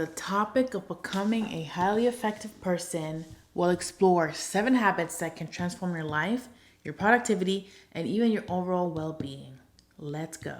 The topic of becoming a highly effective person will explore 7 habits that can transform your life, your productivity, and even your overall well being. Let's go.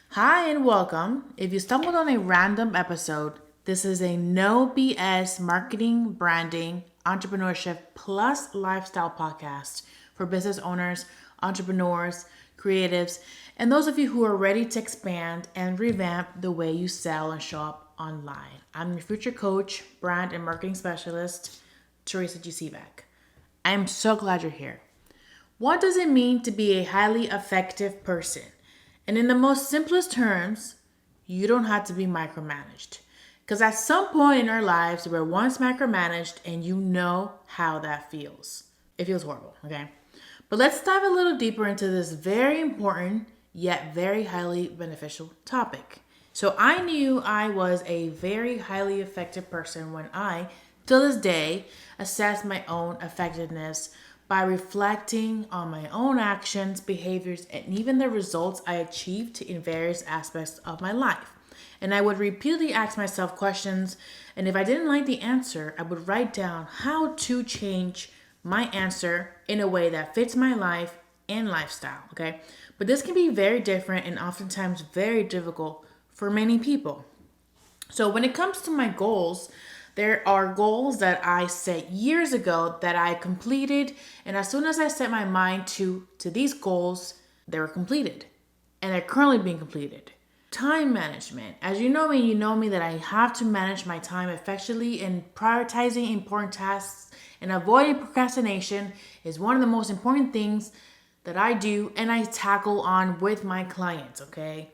Hi and welcome. If you stumbled on a random episode, this is a no BS marketing, branding, entrepreneurship plus lifestyle podcast for business owners, entrepreneurs, creatives, and those of you who are ready to expand and revamp the way you sell and show up online. I'm your future coach, brand and marketing specialist, Teresa and I'm so glad you're here. What does it mean to be a highly effective person? And in the most simplest terms, you don't have to be micromanaged. Because at some point in our lives, we're once micromanaged and you know how that feels. It feels horrible, okay? But let's dive a little deeper into this very important yet very highly beneficial topic. So I knew I was a very highly effective person when I, till this day, assess my own effectiveness by reflecting on my own actions, behaviors, and even the results I achieved in various aspects of my life. And I would repeatedly ask myself questions, and if I didn't like the answer, I would write down how to change my answer in a way that fits my life and lifestyle, okay? But this can be very different and oftentimes very difficult for many people. So when it comes to my goals, there are goals that I set years ago that I completed, and as soon as I set my mind to these goals, they were completed, and they're currently being completed. Time management. As you know me that I have to manage my time effectively, and prioritizing important tasks and avoiding procrastination is one of the most important things that I do and I tackle on with my clients, okay?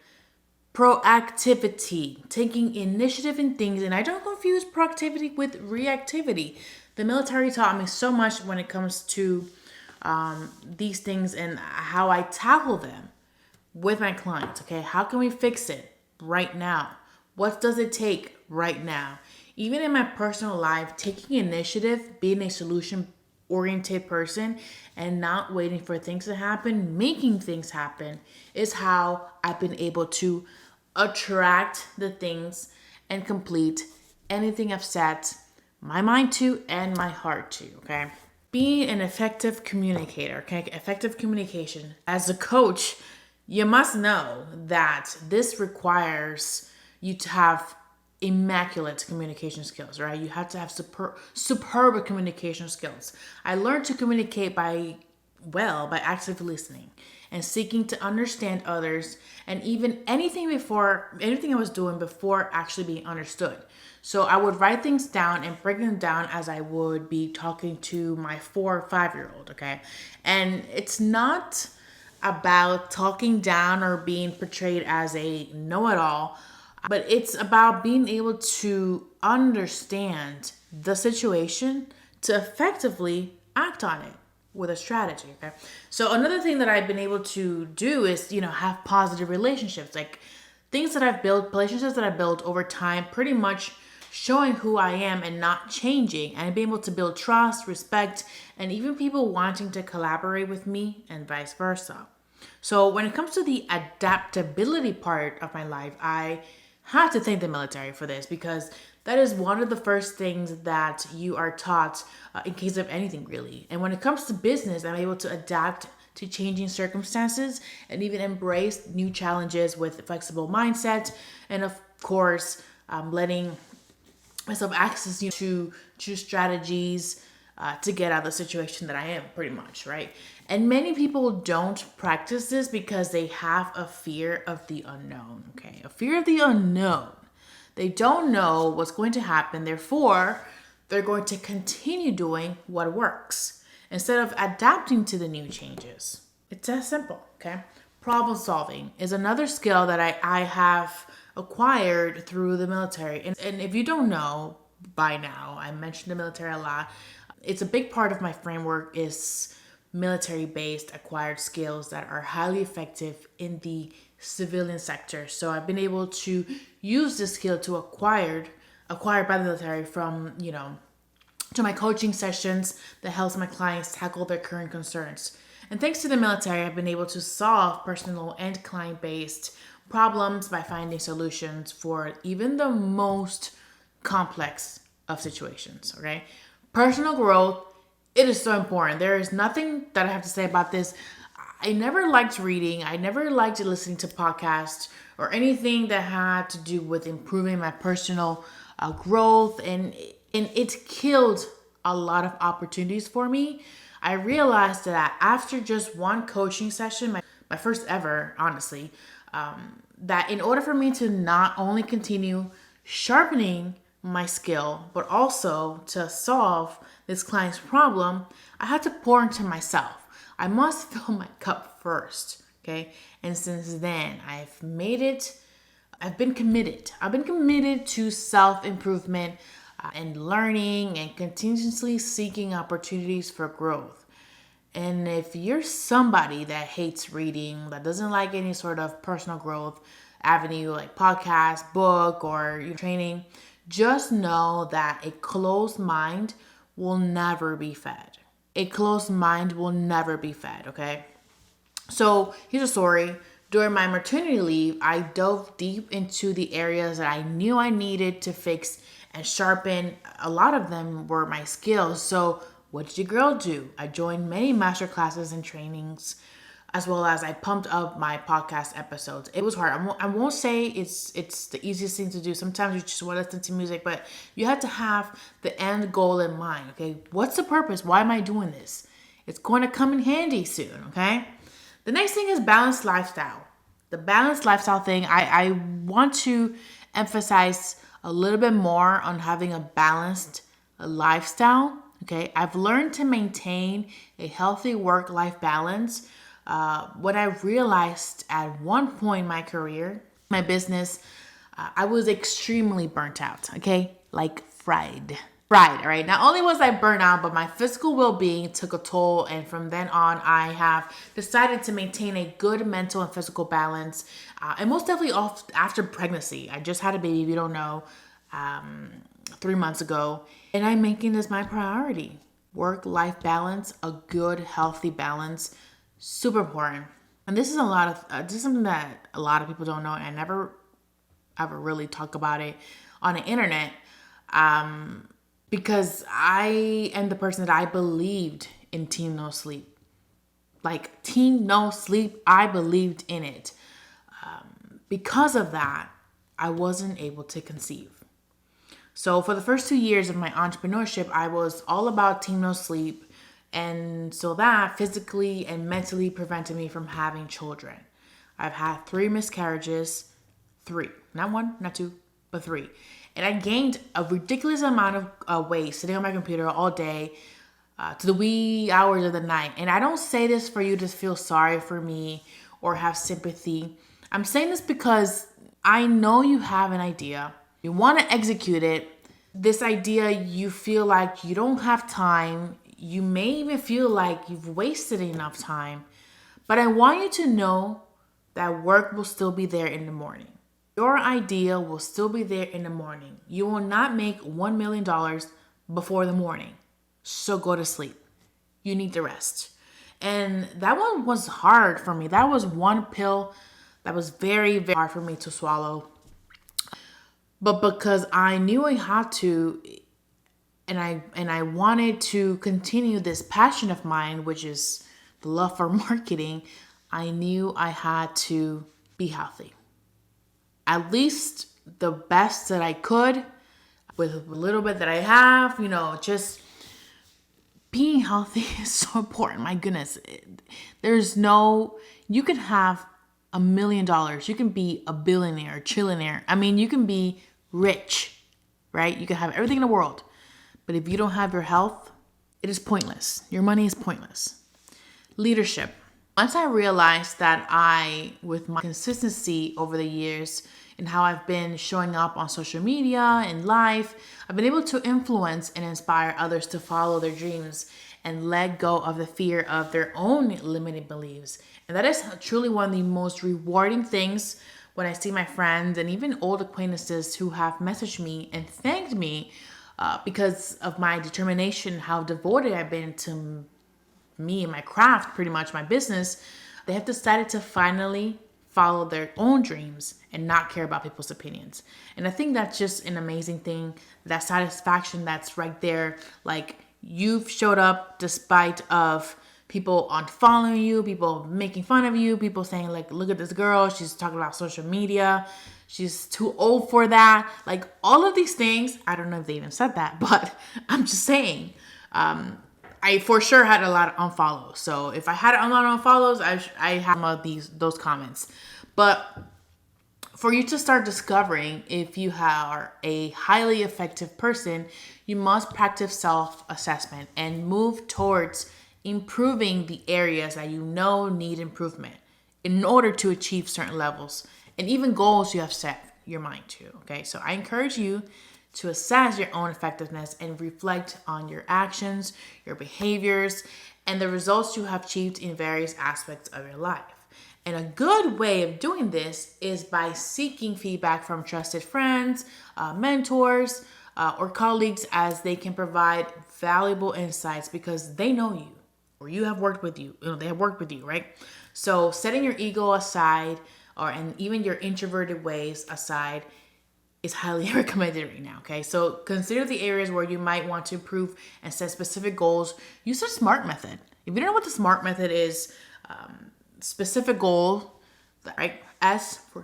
Proactivity, taking initiative in things, and I don't confuse proactivity with reactivity. The military taught me so much when it comes to these things and how I tackle them with my clients. Okay, how can we fix it right now? What does it take right now? Even in my personal life, taking initiative, being a solution oriented person and not waiting for things to happen, making things happen is how I've been able to attract the things and complete anything I've set my mind to and my heart to, okay? Being an effective communicator, okay? Effective communication. As a coach, you must know that this requires you to have immaculate communication skills, right? You have to have superb communication skills. I learned to communicate by actively listening and seeking to understand others, and even anything I was doing before actually being understood. So I would write things down and break them down as I would be talking to my 4 or 5-year-old, okay? And it's not about talking down or being portrayed as a know-it-all, but it's about being able to understand the situation to effectively act on it with a strategy, okay? So another thing that I've been able to do is, have positive relationships, like things that I've built, relationships that I've built over time, pretty much showing who I am and not changing, and being able to build trust, respect, and even people wanting to collaborate with me and vice versa. So when it comes to the adaptability part of my life, I have to thank the military for this, because that is one of the first things that you are taught in case of anything, really. And when it comes to business, I'm able to adapt to changing circumstances and even embrace new challenges with a flexible mindset. And of course, letting myself access to choose strategies to get out of the situation that I am, pretty much, right? And many people don't practice this because they have a fear of the unknown, okay? A fear of the unknown. They don't know what's going to happen. Therefore, they're going to continue doing what works instead of adapting to the new changes. It's that simple, okay? Problem solving is another skill that I have acquired through the military. And if you don't know by now, I mentioned the military a lot. It's a big part of my framework is military-based acquired skills that are highly effective in the civilian sector. So I've been able to use this skill to acquire acquired by the military from, to my coaching sessions that helps my clients tackle their current concerns. And thanks to the military, I've been able to solve personal and client-based problems by finding solutions for even the most complex of situations, okay? Personal growth, it is so important. There is nothing that I have to say about this. I never liked reading. I never liked listening to podcasts or anything that had to do with improving my personal growth, and it killed a lot of opportunities for me. I realized that after just one coaching session, my first ever, honestly, that in order for me to not only continue sharpening my skill, but also to solve this client's problem, I had to pour into myself. I must fill my cup first, okay? And since then, I've been committed. I've been committed to self-improvement and learning and continuously seeking opportunities for growth. And if you're somebody that hates reading, that doesn't like any sort of personal growth avenue like podcast, book, or your training, just know that a closed mind will never be fed. A closed mind will never be fed, okay? So here's a story. During my maternity leave, I dove deep into the areas that I knew I needed to fix and sharpen. A lot of them were my skills. So what did your girl do? I joined many master classes and trainings, as well as I pumped up my podcast episodes. It was hard. I won't say it's the easiest thing to do. Sometimes you just want to listen to music, but you have to have the end goal in mind, okay? What's the purpose? Why am I doing this? It's going to come in handy soon, okay? The next thing is balanced lifestyle. The balanced lifestyle thing, I want to emphasize a little bit more on having a balanced lifestyle, okay? I've learned to maintain a healthy work-life balance. What I realized at one point in my career, my business, I was extremely burnt out, okay? Like fried, all right? Not only was I burnt out, but my physical well-being took a toll. And from then on, I have decided to maintain a good mental and physical balance. And most definitely after pregnancy. I just had a baby, if you don't know, 3 months ago. And I'm making this my priority. Work-life balance, a good, healthy balance, super important. And this is this is something that a lot of people don't know, and I never ever really talk about it on the internet, because I am the person that I believed in Team No Sleep. Like Team No Sleep, I believed in it. Because of that, I wasn't able to conceive. So for the first 2 years of my entrepreneurship, I was all about Team No Sleep. And so that physically and mentally prevented me from having children. I've had 3 miscarriages, 3, not 1, not 2, but 3. And I gained a ridiculous amount of weight sitting on my computer all day to the wee hours of the night. And I don't say this for you to feel sorry for me or have sympathy. I'm saying this because I know you have an idea. You want to execute it. This idea, you feel like you don't have time. You may even feel like you've wasted enough time. But I want you to know that work will still be there in the morning. Your idea will still be there in the morning. You will not make $1 million before the morning. So go to sleep. You need to rest. And that one was hard for me. That was one pill that was very, very hard for me to swallow. But because I knew I had to, and I wanted to continue this passion of mine, which is the love for marketing, I knew I had to be healthy. At least the best that I could with a little bit that I have, just being healthy is so important. My goodness. You can have $1 million. You can be a billionaire, trillionaire. I mean, you can be rich, right? You can have everything in the world. But if you don't have your health, it is pointless. Your money is pointless. Leadership. Once I realized that with my consistency over the years and how I've been showing up on social media and life, I've been able to influence and inspire others to follow their dreams and let go of the fear of their own limiting beliefs. And that is truly one of the most rewarding things when I see my friends and even old acquaintances who have messaged me and thanked me because of my determination, how devoted I've been to me and my craft, pretty much my business, they have decided to finally follow their own dreams and not care about people's opinions. And I think that's just an amazing thing, that satisfaction that's right there. Like, you've showed up despite of people unfollowing you, people making fun of you, people saying like, look at this girl, she's talking about social media, she's too old for that. Like, all of these things, I don't know if they even said that, but I'm just saying, I for sure had a lot of unfollows. So if I had a lot of unfollows, I had some of those comments. But for you to start discovering if you are a highly effective person, you must practice self-assessment and move towards improving the areas that you know need improvement in order to achieve certain levels and even goals you have set your mind to. Okay, so I encourage you to assess your own effectiveness and reflect on your actions, your behaviors, and the results you have achieved in various aspects of your life. And a good way of doing this is by seeking feedback from trusted friends, mentors, or colleagues, as they can provide valuable insights because they know you or you have worked with you. They have worked with you, right? So setting your ego aside and even your introverted ways aside is highly recommended right now, okay? So consider the areas where you might want to improve and set specific goals. Use the SMART method. If you don't know what the SMART method is, specific goal, right?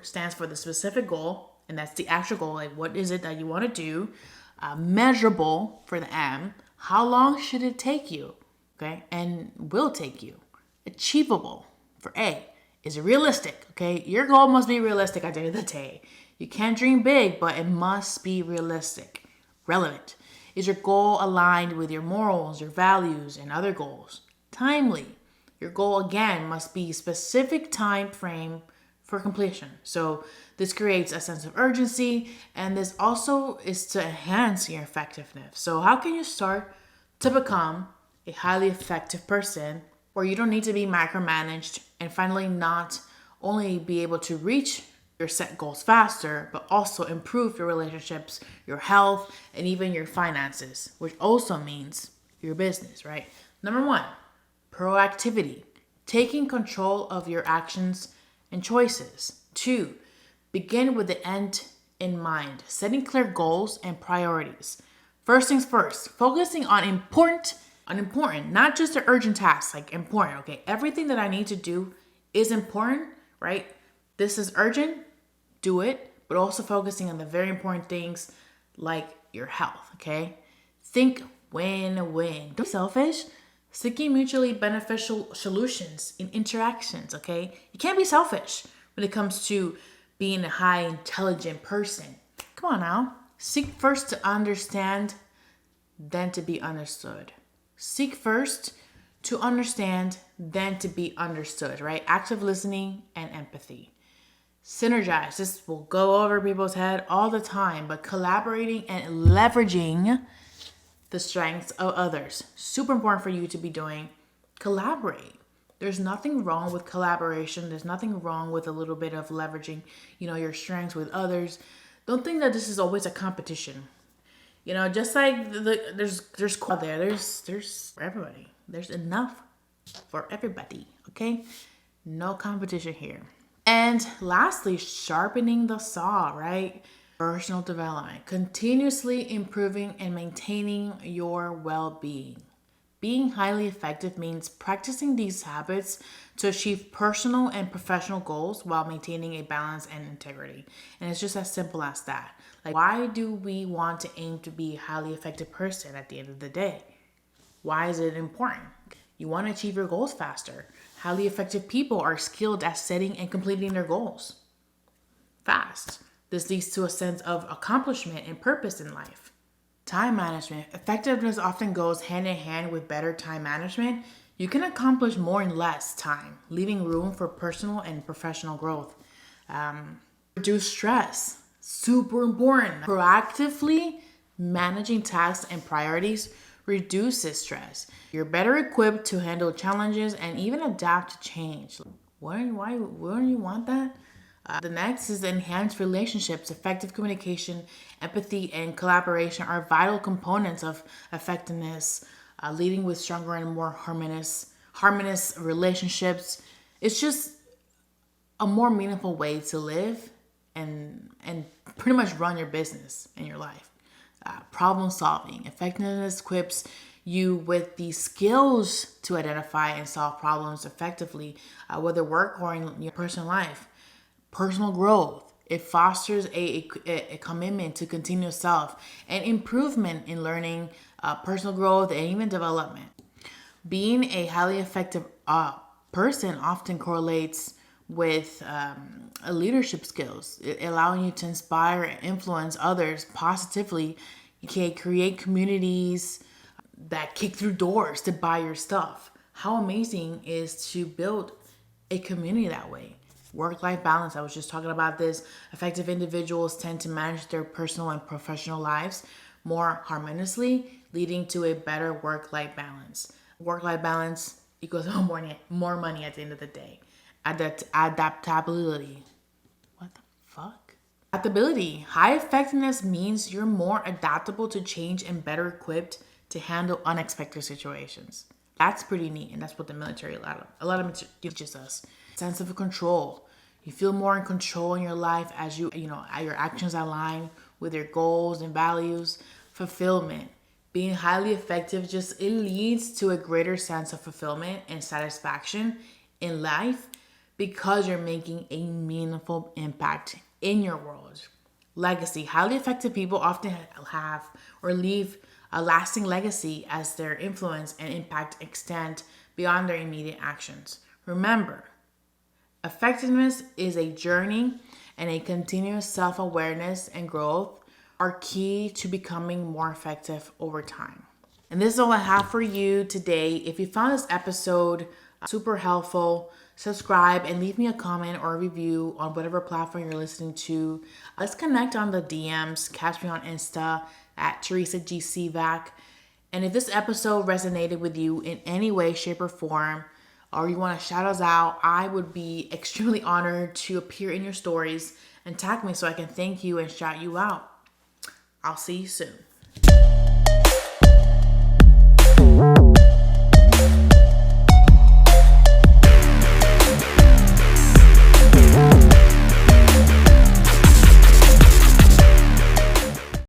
Stands for the specific goal, and that's the actual goal. Like, what is it that you want to do? Measurable for the M. How long should it take you? Okay, and will take you. Achievable for A. Is it realistic? Okay, your goal must be realistic at the end of the day. You can dream big, but it must be realistic. Relevant. Is your goal aligned with your morals, your values, and other goals? Timely. Your goal, again, must be specific time frame for completion. So this creates a sense of urgency, and this also is to enhance your effectiveness. So how can you start to become a highly effective person where you don't need to be micromanaged and finally not only be able to reach your set goals faster, but also improve your relationships, your health, and even your finances, which also means your business, right? Number one, proactivity, taking control of your actions and choices. Two, begin with the end in mind, setting clear goals and priorities. First things first, focusing on important, not just the urgent tasks, like important, okay? Everything that I need to do is important, right? This is urgent, do it, but also focusing on the very important things like your health, okay? Think win-win. Don't be selfish. Seeking mutually beneficial solutions in interactions, okay? You can't be selfish when it comes to being a high intelligent person. Come on now. Seek first to understand, then to be understood. Seek first to understand, then to be understood, right? Active listening and empathy. Synergize. This will go over people's head all the time, but collaborating and leveraging the strengths of others. Super important for you to be doing. Collaborate. There's nothing wrong with collaboration. There's nothing wrong with a little bit of leveraging, your strengths with others. Don't think that this is always a competition. Just like there's out there. There's for everybody. There's enough for everybody. Okay, no competition here. And lastly, sharpening the saw, right? Personal development, continuously improving and maintaining your well-being. Being highly effective means practicing these habits to achieve personal and professional goals while maintaining a balance and integrity. And it's just as simple as that. Like, why do we want to aim to be a highly effective person at the end of the day? Why is it important? You want to achieve your goals faster. Highly effective people are skilled at setting and completing their goals fast. This leads to a sense of accomplishment and purpose in life. Time management. Effectiveness often goes hand in hand with better time management. You can accomplish more in less time, leaving room for personal and professional growth. Reduce stress. Super important. Proactively managing tasks and priorities reduces stress. You're better equipped to handle challenges and even adapt to change. Why wouldn't you want that? The next is enhanced relationships. Effective communication, empathy, and collaboration are vital components of effectiveness, leading with stronger and more harmonious relationships. It's just a more meaningful way to live and pretty much run your business in your life. Problem solving. Effectiveness equips you with the skills to identify and solve problems effectively, whether work or in your personal life. Personal growth. It fosters a commitment to continuous self and improvement in learning, personal growth, and even development. Being a highly effective person often correlates with leadership skills, allowing you to inspire and influence others positively. You can create communities that kick through doors to buy your stuff. How amazing is to build a community that way? Work-life balance. I was just talking about this. Effective individuals tend to manage their personal and professional lives more harmoniously, leading to a better work-life balance. Work-life balance equals more money at the end of the day. Adaptability. What the fuck? Adaptability. High effectiveness means you're more adaptable to change and better equipped to handle unexpected situations. That's pretty neat, and that's what the military a lot of it teaches us. Sense of control. You feel more in control in your life as your actions align with your goals and values. Fulfillment. Being highly effective it leads to a greater sense of fulfillment and satisfaction in life because you're making a meaningful impact in your world. Legacy. Highly effective people often have or leave a lasting legacy as their influence and impact extend beyond their immediate actions. Remember, effectiveness is a journey, and a continuous self-awareness and growth are key to becoming more effective over time. And this is all I have for you today. If you found this episode super helpful, subscribe and leave me a comment or a review on whatever platform you're listening to. Let's connect on the DMs. Catch me on Insta at Teresa GCVAC. And if this episode resonated with you in any way, shape, or form, or you want to shout us out, I would be extremely honored to appear in your stories and tag me so I can thank you and shout you out. I'll see you soon.